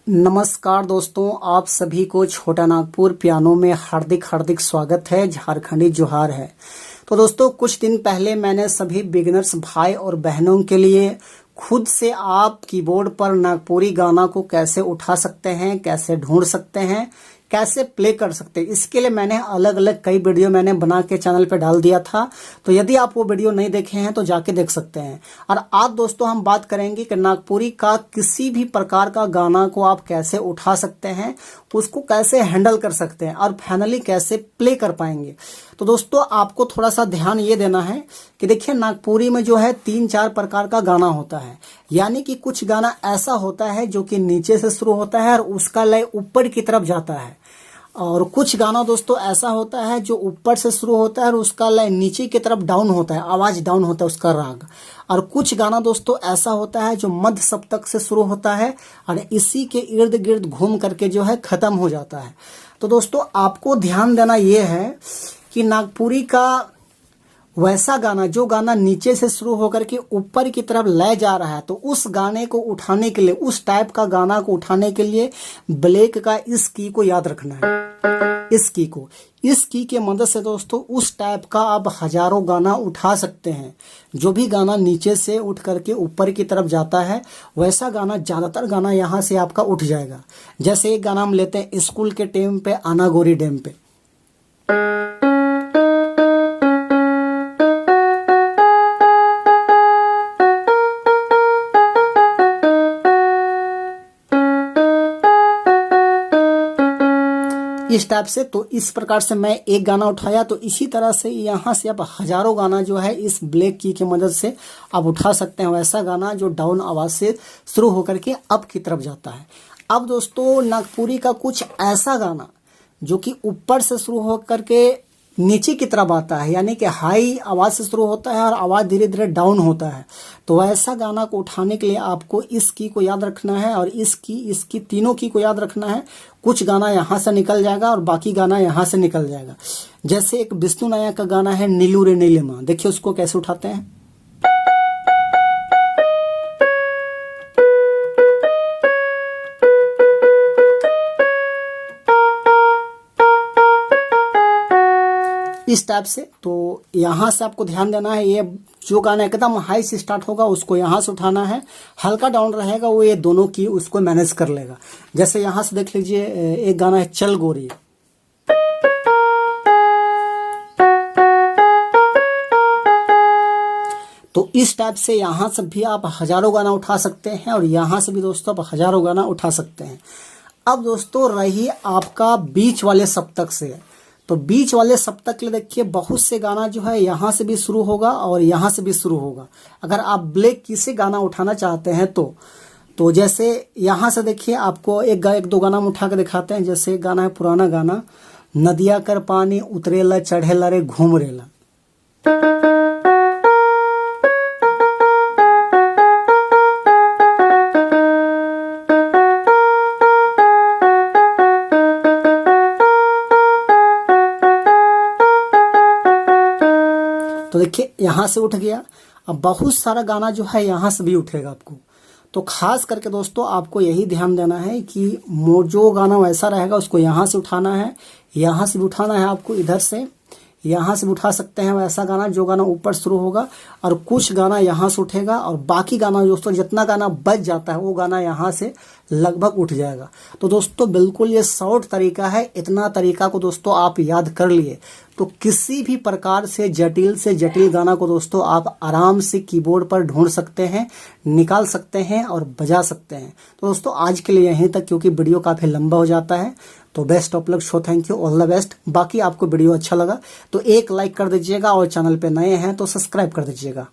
नमस्कार दोस्तों, आप सभी को छोटा नागपुर पियानो में हार्दिक हार्दिक स्वागत है। झारखंडी जोहार है। तो दोस्तों, कुछ दिन पहले मैंने सभी बिगिनर्स भाई और बहनों के लिए खुद से आप कीबोर्ड पर नागपुरी गाना को कैसे उठा सकते हैं, कैसे ढूंढ सकते हैं, कैसे प्ले कर सकते हैं, इसके लिए मैंने अलग अलग कई वीडियो मैंने बना के चैनल पे डाल दिया था। तो यदि आप वो वीडियो नहीं देखे हैं तो जाके देख सकते हैं। और आज दोस्तों हम बात करेंगे कि नागपुरी का किसी भी प्रकार का गाना को आप कैसे उठा सकते हैं, उसको कैसे हैंडल कर सकते हैं और फाइनली कैसे प्ले कर पाएंगे। तो दोस्तों, आपको थोड़ा सा ध्यान ये देना है कि देखिए, नागपुरी में जो है 3-4 प्रकार का गाना होता है। यानी कि कुछ गाना ऐसा होता है जो कि नीचे से शुरू होता है और उसका लय ऊपर की तरफ जाता है, और कुछ गाना दोस्तों ऐसा होता है जो ऊपर से शुरू होता है और उसका लय नीचे की तरफ डाउन होता है, आवाज डाउन होता है उसका राग। और कुछ गाना दोस्तों ऐसा होता है जो मध्य सप्तक से शुरू होता है और इसी के इर्द गिर्द घूम करके जो है खत्म हो जाता है। तो दोस्तों, आपको ध्यान देना यह है कि नागपुरी का वैसा गाना, जो गाना नीचे से शुरू होकर के ऊपर की तरफ ले जा रहा है, तो उस गाने को उठाने के लिए, उस टाइप का गाना को उठाने के लिए ब्लैक का इस की को याद रखना है। इस की के मदद से दोस्तों उस टाइप का आप हजारों गाना उठा सकते हैं। जो भी गाना नीचे से उठ करके ऊपर की तरफ जाता है, वैसा गाना, ज्यादातर गाना यहाँ से आपका उठ जाएगा। जैसे एक गाना हम लेते हैं, स्कूल के टाइम पे आना गोरी डैम पे। इस टाइप से, तो इस प्रकार से मैं एक गाना उठाया, तो इसी तरह से यहाँ से आप हजारों गाना जो है इस ब्लैक की मदद से आप उठा सकते हैं। वैसा गाना जो डाउन आवाज से शुरू होकर के अप की तरफ जाता है। अब दोस्तों, नागपुरी का कुछ ऐसा गाना जो कि ऊपर से शुरू होकर के नीचे की तरफ आता है, यानी कि हाई आवाज से शुरू होता है और आवाज धीरे धीरे डाउन होता है। तो ऐसा गाना को उठाने के लिए आपको इस की को याद रखना है और इसकी तीनों की को याद रखना है। कुछ गाना यहाँ से निकल जाएगा और बाकी गाना यहाँ से निकल जाएगा। जैसे एक विष्णु नायक का गाना है नीलू रे नीलिमा, देखिए उसको कैसे उठाते हैं। इस टाइप से, तो यहाँ से आपको ध्यान देना है, ये जो गाना एकदम हाई से स्टार्ट होगा उसको यहाँ से उठाना है। हल्का डाउन रहेगा वो ये दोनों की उसको मैनेज कर लेगा। जैसे यहाँ से देख लीजिए, एक गाना है चल गोरी। तो इस टाइप से यहाँ से भी आप हजारों गाना उठा सकते हैं और यहाँ से भी दोस्तों आप हजारों गाना उठा सकते हैं। अब दोस्तों रही आपका बीच वाले सप्तक से, तो बीच वाले सप्तक के लिए देखिए, बहुत से गाना जो है यहाँ से भी शुरू होगा और यहाँ से भी शुरू होगा। अगर आप ब्लैक की से गाना उठाना चाहते हैं तो जैसे यहाँ से देखिए, आपको एक दो गाना उठा के दिखाते हैं। जैसे एक गाना है, पुराना गाना, नदिया कर पानी उतरेला चढ़ेला रे घूम रेला। तो देखिए यहाँ से उठ गया। अब बहुत सारा गाना जो है यहाँ से भी उठेगा आपको। तो खास करके दोस्तों आपको यही ध्यान देना है कि जो गाना वैसा रहेगा उसको यहाँ से उठाना है, यहाँ से भी उठाना है आपको, इधर से यहाँ से भी उठा सकते हैं वैसा गाना जो गाना ऊपर शुरू होगा, और कुछ गाना यहाँ से उठेगा और बाकी गाना दोस्तों जितना गाना बच जाता है वो गाना यहाँ से लगभग उठ जाएगा। तो दोस्तों बिल्कुल ये शॉर्ट तरीका है। इतना तरीका को दोस्तों आप याद कर लिए तो किसी भी प्रकार से जटिल गाना को दोस्तों आप आराम से कीबोर्ड पर ढूंढ सकते हैं, निकाल सकते हैं और बजा सकते हैं। तो दोस्तों आज के लिए यहीं तक, क्योंकि वीडियो काफी लंबा हो जाता है। तो best of luck, show thank you, all the best. बाकी आपको वीडियो अच्छा लगा तो एक लाइक कर दीजिएगा और चैनल पे नए हैं तो सब्सक्राइब कर दीजिएगा।